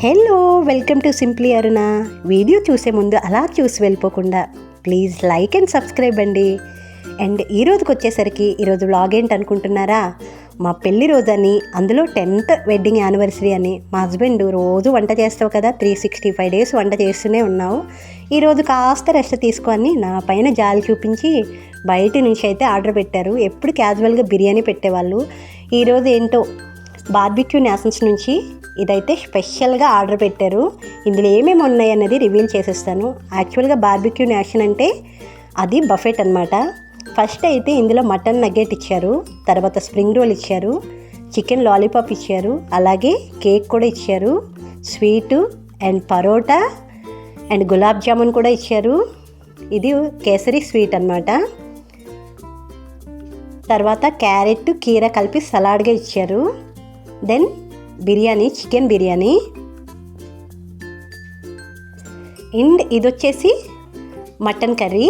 Hello, welcome to simply Aruna. Video చూసే ముందు అలా చూసి వెళ్ళిపోకుండా ప్లీజ్ లైక్ అండ్ సబ్స్క్రైబ్ అండి. అండ్ ఈరోజుకి వచ్చేసరికి ఈరోజు వ్లాగ్ ఏంటి అనుకుంటున్నారా? మా పెళ్లి రోజు అని, అందులో 10th వెడ్డింగ్ యానివర్సరీ అని. మా హస్బెండ్ రోజు వంట చేస్తావు కదా, 365 days వంట చేస్తూనే ఉన్నావు, ఈరోజు కాస్త రెస్ట్ తీసుకొని నా పైన జాలి చూపించి బయట నుంచి అయితే ఆర్డర్ పెట్టారు. ఎప్పుడు క్యాజువల్గా బిర్యానీ పెట్టేవాళ్ళు, ఈరోజు ఏంటో బార్బిక్యూ నేషన్స్ నుంచి ఇదైతే స్పెషల్గా ఆర్డర్ పెట్టారు. ఇందులో ఏమేమి ఉన్నాయి అన్నది రివీల్ చేసేస్తాను. యాక్చువల్గా బార్బిక్యూ నేషన్ అంటే అది బఫెట్ అనమాట. ఫస్ట్ అయితే ఇందులో మటన్ నగ్గెట్ ఇచ్చారు, తర్వాత స్ప్రింగ్ రోల్ ఇచ్చారు, చికెన్ లాలీపాప్ ఇచ్చారు, అలాగే కేక్ కూడా ఇచ్చారు, sweet and parotta and gulab jamun కూడా ఇచ్చారు. ఇది కేసరి స్వీట్ అనమాట. తర్వాత క్యారెట్ కీర కలిపి సలాడ్గా ఇచ్చారు. Then biryani, chicken biryani. And ఇది వచ్చేసి మటన్ కర్రీ,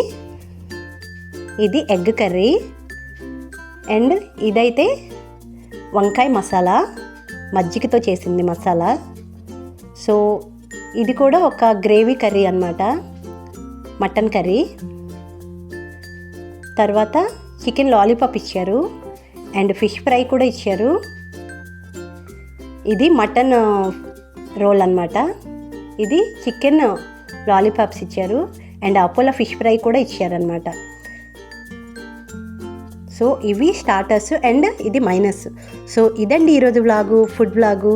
ఇది ఎగ్ కర్రీ, అండ్ ఇదైతే వంకాయ మసాలా, మజ్జిగతో చేసింది మసాలా. సో ఇది కూడా ఒక గ్రేవీ కర్రీ అన్నమాట, మటన్ కర్రీ. తర్వాత చికెన్ లాలీపాప్ ఇచ్చారు అండ్ ఫిష్ ఫ్రై కూడా ఇచ్చారు. ఇది మటన్ రోల్ అన్నమాట. ఇది చికెన్ లాలీపాప్స్ ఇచ్చారు అండ్ అపోలో ఫిష్ ఫ్రై కూడా ఇచ్చారనమాట. సో ఇవి స్టార్టర్స్ అండ్ ఇది మైనస్. సో ఇదండి ఈరోజు వ్లాగు, ఫుడ్ వ్లాగు.